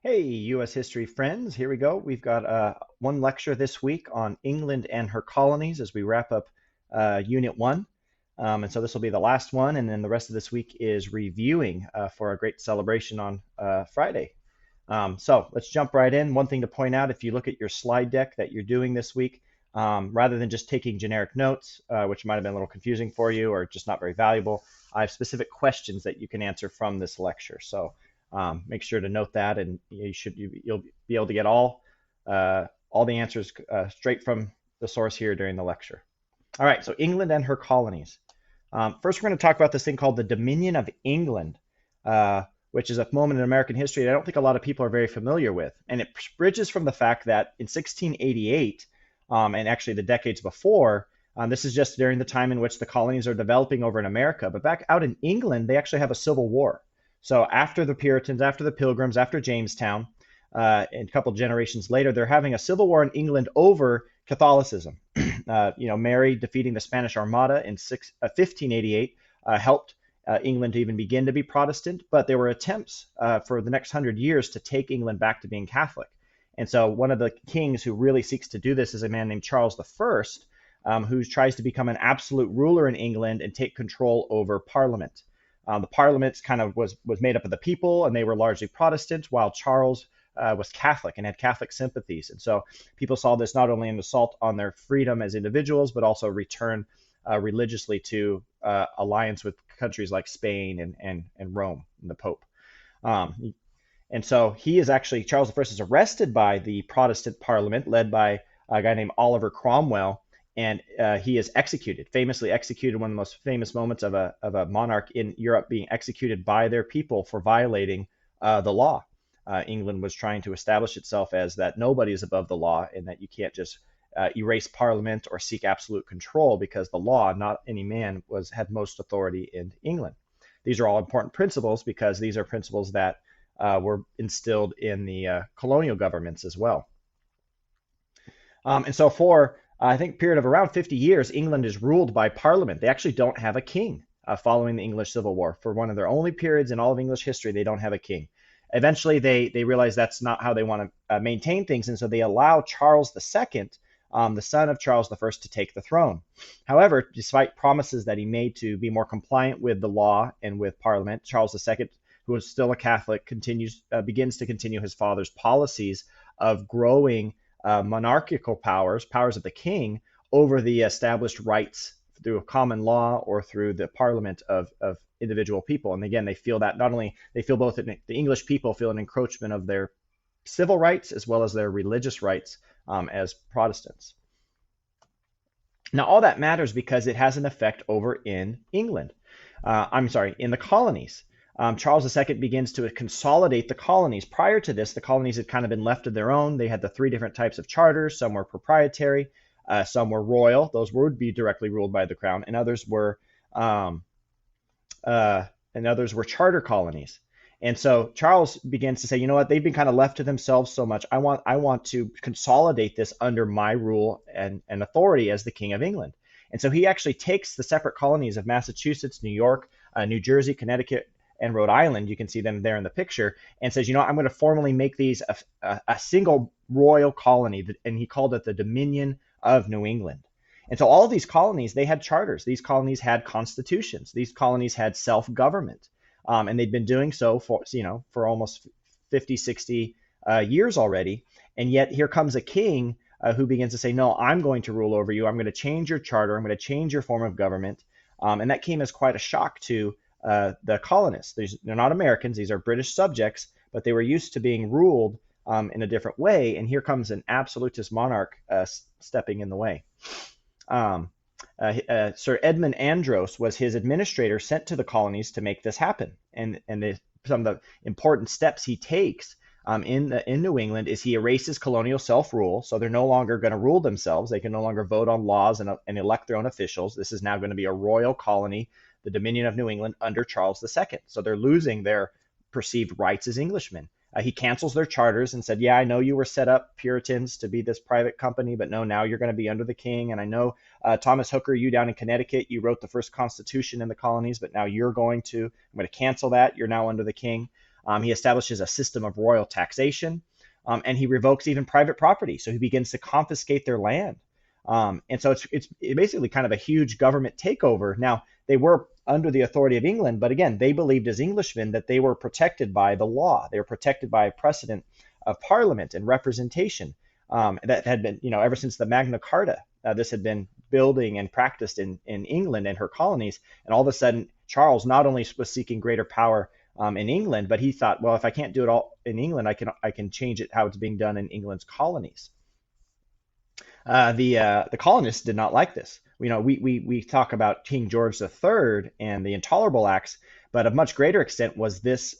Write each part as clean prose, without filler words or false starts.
Hey, U.S. history friends, here we go. We've got one lecture this week on England and her colonies as we wrap up Unit 1. And so this will be the last one, and then the rest of this week is reviewing for a great celebration on Friday. So let's jump right in. One thing to point out, if you look at your slide deck that you're doing this week, rather than just taking generic notes, which might have been a little confusing for you or just not very valuable, I have specific questions that you can answer from this lecture. So make sure to note that, and you'll be able to get all the answers straight from the source here during the lecture. All right, so England and her colonies. First, we're going to talk about this thing called the Dominion of England, which is a moment in American history that I don't think a lot of people are very familiar with. And it bridges from the fact that in 1688, and actually the decades before, this is just during the time in which the colonies are developing over in America. But back out in England, they actually have a civil war. So after the Puritans, after the Pilgrims, after Jamestown, and a couple generations later, they're having a civil war in England over Catholicism. Mary defeating the Spanish Armada in 1588 helped England to even begin to be Protestant, but there were attempts for the next 100 years to take England back to being Catholic. And so one of the kings who really seeks to do this is a man named Charles I, who tries to become an absolute ruler in England and take control over Parliament. The Parliament kind of was made up of the people, and they were largely Protestant, while Charles was Catholic and had Catholic sympathies. And so people saw this not only an assault on their freedom as individuals, but also return religiously to alliance with countries like Spain and Rome and the Pope. And so Charles I is arrested by the Protestant Parliament led by a guy named Oliver Cromwell, and he is executed, famously executed, one of the most famous moments of a monarch in Europe being executed by their people for violating the law. England was trying to establish itself as that nobody is above the law and that you can't just erase Parliament or seek absolute control, because the law, not any man, had most authority in England. These are all important principles because these are principles that were instilled in the colonial governments as well. And so for I think period of around 50 years, England is ruled by Parliament. They actually don't have a king following the English Civil War. For one of their only periods in all of English history, they don't have a king. Eventually, they realize that's not how they want to maintain things, and so they allow Charles II, the son of Charles I, to take the throne. However, despite promises that he made to be more compliant with the law and with Parliament, Charles II, who is still a Catholic, begins to continue his father's policies of growing monarchical powers of the king over the established rights through a common law or through the parliament of individual people. And again, they feel that not only they feel both the English people feel an encroachment of their civil rights as well as their religious rights as Protestants. Now, all that matters because it has an effect over in England. In the colonies. Charles II begins to consolidate the colonies. Prior to this, the colonies had kind of been left to their own. They had the three different types of charters. Some were proprietary, some were royal. Those would be directly ruled by the crown, and others were charter colonies. And so Charles begins to say, you know what, they've been kind of left to themselves so much. I want to consolidate this under my rule and authority as the King of England. And so he actually takes the separate colonies of Massachusetts, New York, New Jersey, Connecticut, and Rhode Island, you can see them there in the picture, and says, I'm going to formally make these a single royal colony, and he called it the Dominion of New England. And so all of these colonies, they had charters. These colonies had constitutions. These colonies had self-government, and they'd been doing so for almost 50, 60 years already. And yet here comes a king who begins to say, no, I'm going to rule over you. I'm going to change your charter. I'm going to change your form of government. And that came as quite a shock to the colonists. They're not Americans. These are British subjects, but they were used to being ruled in a different way. And here comes an absolutist monarch stepping in the way. Sir Edmund Andros was his administrator sent to the colonies to make this happen. And some of the important steps he takes in New England is he erases colonial self-rule. So they're no longer going to rule themselves. They can no longer vote on laws and elect their own officials. This is now going to be a royal colony, the Dominion of New England, under Charles II. So they're losing their perceived rights as Englishmen. He cancels their charters and said, yeah, I know you were set up, Puritans, to be this private company, but no, now you're going to be under the king. And I know, Thomas Hooker, you down in Connecticut, you wrote the first constitution in the colonies, but now I'm going to cancel that. You're now under the king. He establishes a system of royal taxation, and he revokes even private property. So he begins to confiscate their land. And so it's basically kind of a huge government takeover. Now, they were under the authority of England, but again, they believed as Englishmen that they were protected by the law. They were protected by a precedent of parliament and representation that had been, ever since the Magna Carta. This had been building and practiced in England and her colonies. And all of a sudden, Charles not only was seeking greater power in England, but he thought, well, if I can't do it all in England, I can change it how it's being done in England's colonies. The colonists did not like this. We talk about King George III and the Intolerable Acts, but of much greater extent was this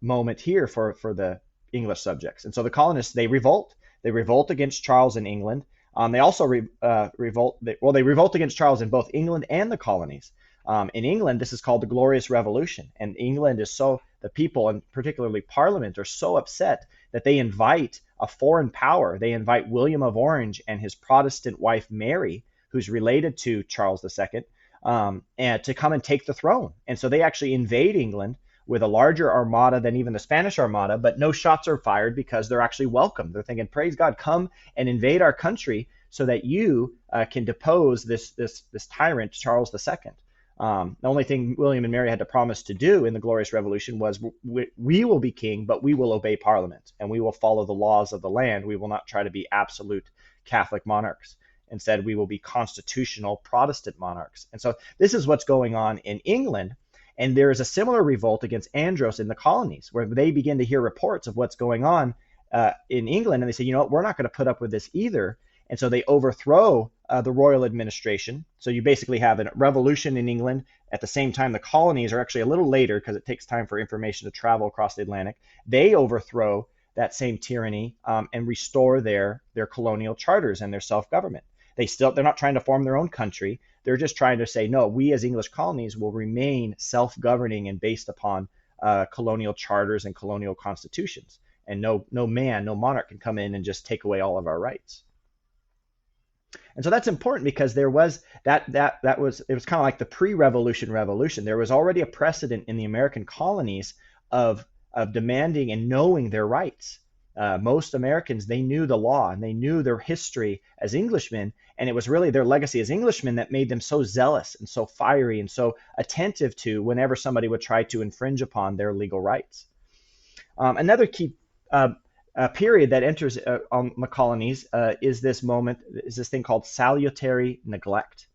moment here for the English subjects. And so the colonists, they revolt. They revolt against Charles in England. They also revolt. They revolt against Charles in both England and the colonies. In England, this is called the Glorious Revolution, and England is the people, and particularly Parliament, are so upset that they invite a foreign power. They invite William of Orange and his Protestant wife Mary, who's related to Charles II, and to come and take the throne. And so they actually invade England with a larger armada than even the Spanish Armada, but no shots are fired because they're actually welcome. They're thinking, praise God, come and invade our country so that you can depose this tyrant, Charles II. The only thing William and Mary had to promise to do in the Glorious Revolution was we will be king, but we will obey Parliament and we will follow the laws of the land. We will not try to be absolute Catholic monarchs. Instead, we will be constitutional Protestant monarchs. And so this is what's going on in England. And there is a similar revolt against Andros in the colonies, where they begin to hear reports of what's going on in England. And they say, you know what, we're not going to put up with this either. And so they overthrow the royal administration. So you basically have a revolution in England. At the same time, the colonies are actually a little later because it takes time for information to travel across the Atlantic. They overthrow that same tyranny and restore their colonial charters and their self-government. They're not trying to form their own country. They're just trying to say, no, we as English colonies will remain self-governing and based upon colonial charters and colonial constitutions. And no monarch can come in and just take away all of our rights. And so that's important because there was it was kind of like the pre-revolution revolution. There was already a precedent in the American colonies of demanding and knowing their rights. Most Americans, they knew the law and they knew their history as Englishmen, and it was really their legacy as Englishmen that made them so zealous and so fiery and so attentive to whenever somebody would try to infringe upon their legal rights. Another key period that enters on the colonies is this thing called salutary neglect.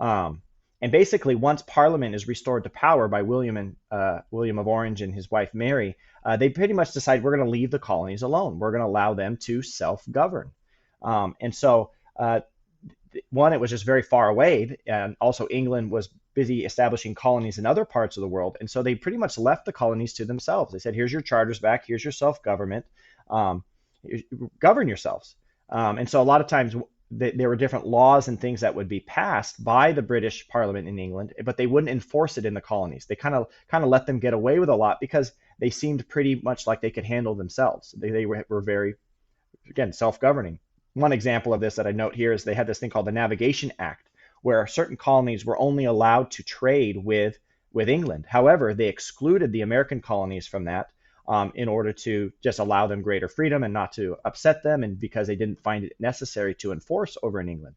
And basically, once Parliament is restored to power by William of Orange and his wife Mary, they pretty much decide we're going to leave the colonies alone. We're going to allow them to self-govern. And so, one, it was just very far away, and also England was busy establishing colonies in other parts of the world. And so they pretty much left the colonies to themselves. They said, here's your charters back, here's your self-government, govern yourselves. And so a lot of times there were different laws and things that would be passed by the British Parliament in England, but they wouldn't enforce it in the colonies. They kind of let them get away with a lot because they seemed pretty much like they could handle themselves. They were very, again, self-governing. One example of this that I note here is they had this thing called the Navigation Act, where certain colonies were only allowed to trade with England. However, they excluded the American colonies from that in order to just allow them greater freedom and not to upset them, and because they didn't find it necessary to enforce over in England.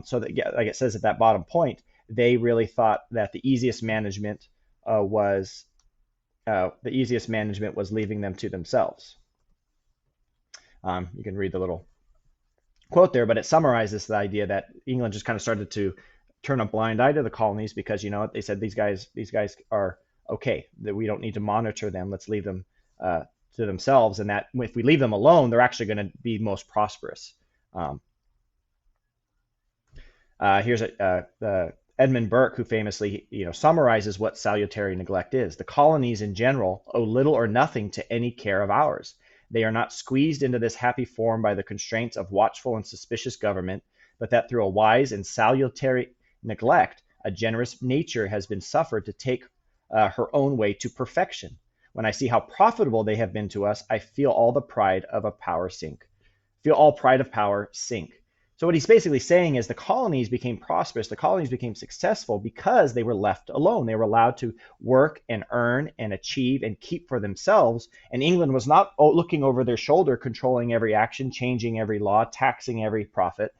So that, yeah, like it says at that bottom point, they really thought that the easiest management was leaving them to themselves. You can read the little quote there, but it summarizes the idea that England just kind of started to turn a blind eye to the colonies because, you know what, they said these guys are okay, that we don't need to monitor them. Let's leave them to themselves, and that if we leave them alone, they're actually going to be most prosperous. Here's Edmund Burke, who famously, summarizes what salutary neglect is. The colonies in general owe little or nothing to any care of ours. They are not squeezed into this happy form by the constraints of watchful and suspicious government, but that through a wise and salutary neglect, a generous nature has been suffered to take her own way to perfection. When I see how profitable they have been to us, I feel all the pride of a power sink. Feel all pride of power sink. So what he's basically saying is the colonies became prosperous, the colonies became successful because they were left alone. They were allowed to work and earn and achieve and keep for themselves. And England was not looking over their shoulder, controlling every action, changing every law, taxing every profit.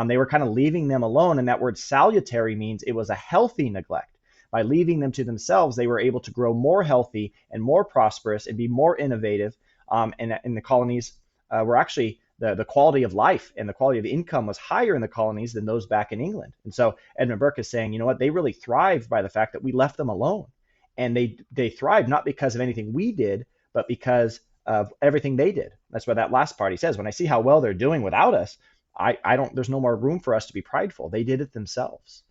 They were kind of leaving them alone. And that word salutary means it was a healthy neglect. By leaving them to themselves, they were able to grow more healthy and more prosperous and be more innovative. And the colonies were actually the quality of life and the quality of income was higher in the colonies than those back in England. And so Edmund Burke is saying, you know what, they really thrived by the fact that we left them alone. And they thrived not because of anything we did, but because of everything they did. That's what that last part he says. When I see how well they're doing without us, I don't, there's no more room for us to be prideful. They did it themselves.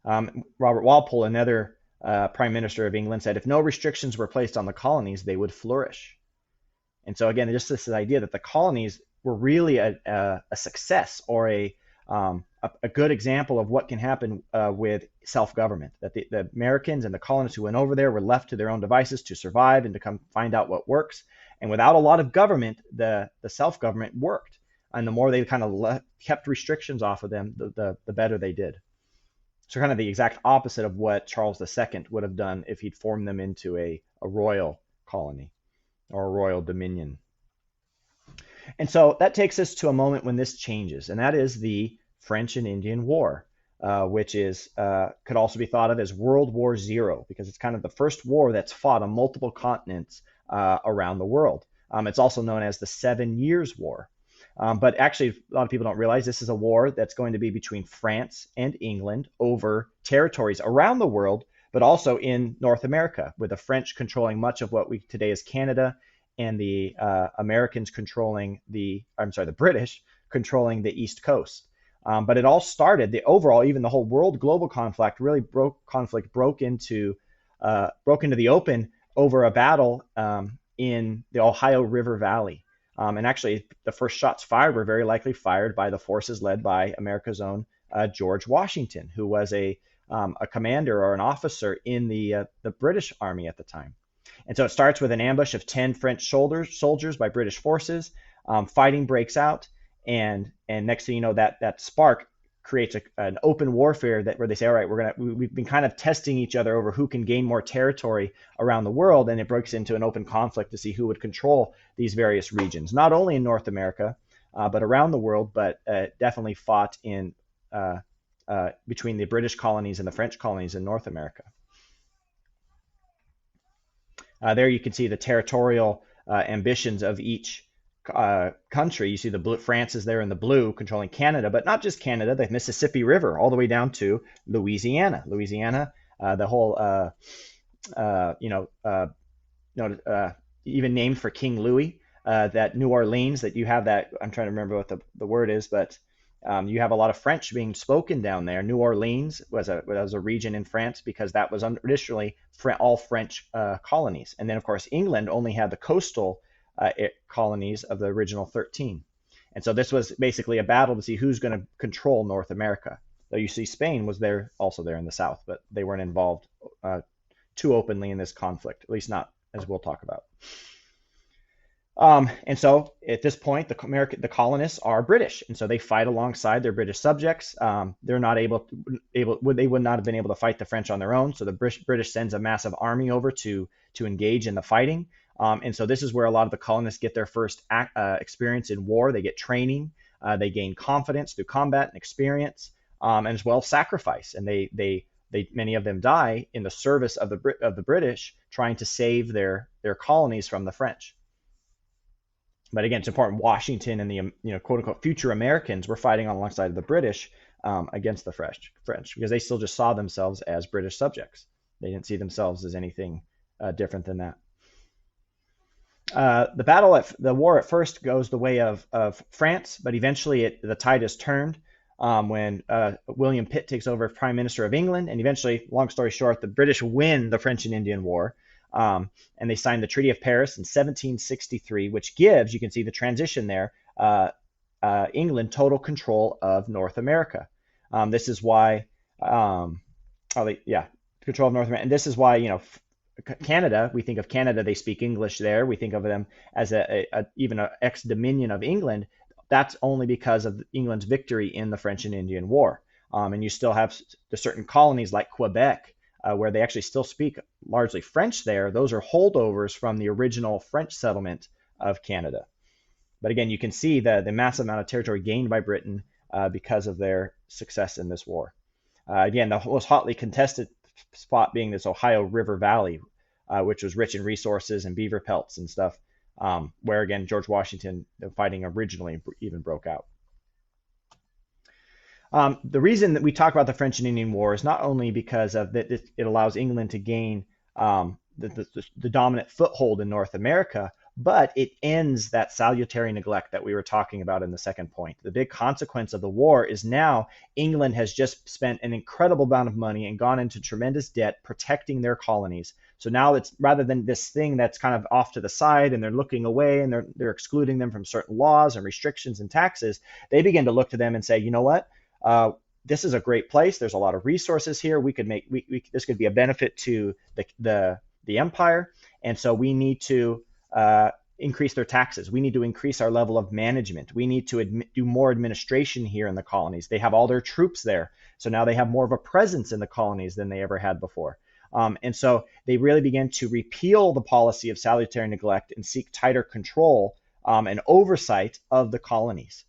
Robert Walpole, another prime minister of England, said if no restrictions were placed on the colonies, they would flourish. And so again, just this idea that the colonies were really a success or a good example of what can happen with self-government, that the Americans and the colonists who went over there were left to their own devices to survive and to come find out what works. And without a lot of government, the self-government worked. And the more they kind of kept restrictions off of them, the better they did. So kind of the exact opposite of what Charles II would have done if he'd formed them into a royal colony or a royal dominion. And so that takes us to a moment when this changes, and that is the French and Indian War, which is could also be thought of as World War Zero, because it's kind of the first war that's fought on multiple continents around the world. It's also known as the 7 Years' War. But actually, a lot of people don't realize this is a war that's going to be between France and England over territories around the world, but also in North America, with the French controlling much of what we today is Canada, and the Americans controlling the British controlling the East Coast. But it all started, even the whole world global conflict broke into the open over a battle in the Ohio River Valley. And actually, the first shots fired were very likely fired by the forces led by America's own George Washington, who was a commander or an officer in the British Army at the time. And so it starts with an ambush of 10 French soldiers by British forces. Fighting breaks out, and next thing you know, that spark creates an open warfare where they say, all right, we've been kind of testing each other over who can gain more territory around the world, and it breaks into an open conflict to see who would control these various regions, not only in North America, but around the world, but definitely fought in between the British colonies and the French colonies in North America. There you can see the territorial ambitions of each country. You see France is there in the blue, controlling Canada, but not just Canada, the Mississippi River, all the way down to Louisiana. The whole, even named for King Louis, that New Orleans, that you have that, I'm trying to remember what the word is, but you have a lot of French being spoken down there. New Orleans was a region in France because that was initially all French colonies. And then, of course, England only had the coastal colonies of the original 13. And so this was basically a battle to see who's going to control North America. Though you see Spain was also there in the south, but they weren't involved too openly in this conflict, at least not as we'll talk about. And so at this point, the colonists are British, and so they fight alongside their British subjects. They're not they would not have been able to fight the French on their own. So the British sends a massive army over to engage in the fighting. And so this is where a lot of the colonists get their first experience in war. They get training, they gain confidence through combat and experience, and as well sacrifice. And they many of them die in the service of the British, trying to save their colonies from the French. But again, it's important. Washington and the quote unquote future Americans were fighting alongside of the British against the French because they still just saw themselves as British subjects. They didn't see themselves as anything different than that. The war at first goes the way of France, but eventually the tide is turned when William Pitt takes over as Prime Minister of England, and eventually, long story short, the British win the French and Indian War. And they signed the Treaty of Paris in 1763, which gives, you can see the transition there, England total control of North America. This is why, control of North America. And this is why, Canada, we think of Canada, they speak English there. We think of them as even an ex-dominion of England. that's only because of England's victory in the French and Indian War. And you still have the certain colonies like Quebec, where they actually still speak largely French there. Those are holdovers from the original French settlement of Canada. But again, you can see the massive amount of territory gained by Britain because of their success in this war. Again, the most hotly contested spot being this Ohio River Valley, which was rich in resources and beaver pelts and stuff, where again George Washington, the fighting originally even broke out. The reason that we talk about the French and Indian War is not only because of that it allows England to gain the dominant foothold in North America, but it ends that salutary neglect that we were talking about in the second point. The big consequence of the war is now England has just spent an incredible amount of money and gone into tremendous debt protecting their colonies. So now it's rather than this thing that's kind of off to the side and they're looking away and they're excluding them from certain laws and restrictions and taxes, they begin to look to them and say, you know what? This is a great place. There's a lot of resources here. We could make this could be a benefit to the empire, and so we need to increase their taxes. We need to increase our level of management. We need to do more administration here in the colonies. They have all their troops there, so now they have more of a presence in the colonies than they ever had before. And so they really began to repeal the policy of salutary neglect and seek tighter control and oversight of the colonies.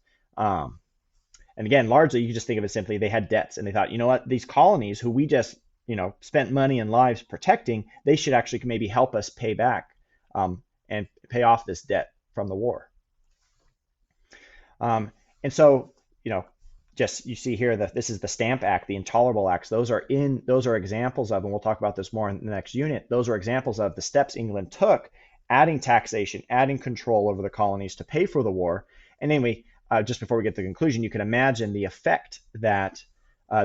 And again, largely, you can just think of it simply, they had debts and they thought, you know what, these colonies who we just, spent money and lives protecting, they should actually maybe help us pay back and pay off this debt from the war. And so, just you see here that this is the Stamp Act, the Intolerable Acts. Those are examples of, and we'll talk about this more in the next unit. Those are examples of the steps England took, adding taxation, adding control over the colonies to pay for the war. And anyway, just before we get to the conclusion, you can imagine the effect that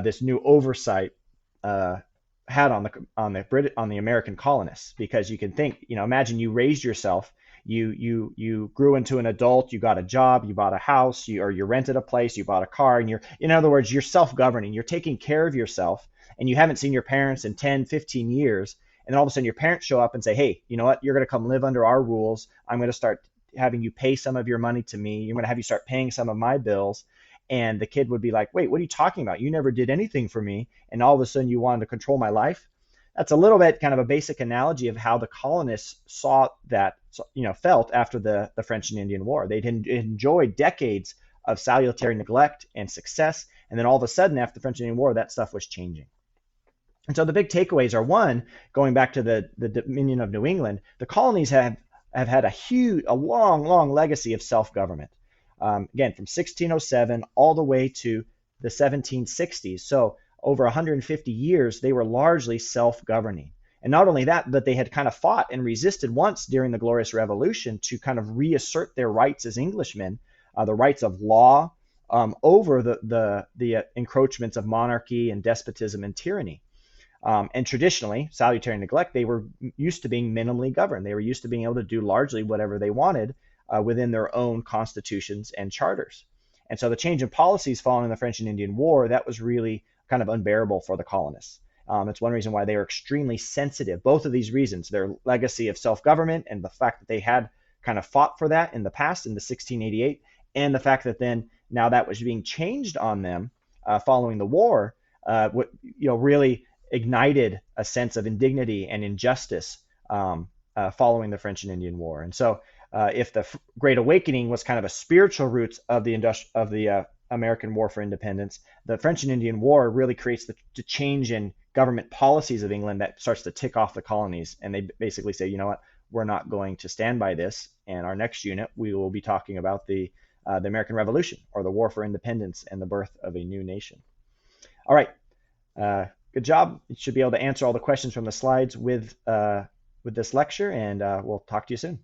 this new oversight had on the American colonists, because you can think, imagine you raised yourself, you grew into an adult, you got a job, you bought a house, or you rented a place, you bought a car, and in other words, you're self-governing, you're taking care of yourself, and you haven't seen your parents in 10, 15 years, and then all of a sudden your parents show up and say, hey, you know what, you're going to come live under our rules. I'm going to start having you pay some of your money to me. You're going to have you start paying some of my bills. And the kid would be like, wait, what are you talking about? You never did anything for me. And all of a sudden you wanted to control my life. That's a little bit kind of a basic analogy of how the colonists saw that, felt after the French and Indian War. They'd enjoyed decades of salutary neglect and success. And then all of a sudden after the French and Indian War, that stuff was changing. And so the big takeaways are, one, going back to the Dominion of New England, the colonies have had a long legacy of self-government. Again, from 1607 all the way to the 1760s. So over 150 years, they were largely self-governing. And not only that, but they had kind of fought and resisted once during the Glorious Revolution to kind of reassert their rights as Englishmen, the rights of law over the encroachments of monarchy and despotism and tyranny. And traditionally, salutary neglect, they were used to being minimally governed. They were used to being able to do largely whatever they wanted within their own constitutions and charters. And so the change in policies following the French and Indian War, that was really kind of unbearable for the colonists. It's one reason why they were extremely sensitive. Both of these reasons, their legacy of self-government and the fact that they had kind of fought for that in the past in the 1688, and the fact that then now that was being changed on them following the war, really ignited a sense of indignity and injustice following the French and Indian War. And so if the Great Awakening was kind of a spiritual roots of the American War for Independence, the French and Indian War really creates the change in government policies of England that starts to tick off the colonies. And they basically say, you know what, we're not going to stand by this. And our next unit, we will be talking about the American Revolution, or the War for Independence and the birth of a new nation. All right. Good job. You should be able to answer all the questions from the slides with this lecture, and we'll talk to you soon.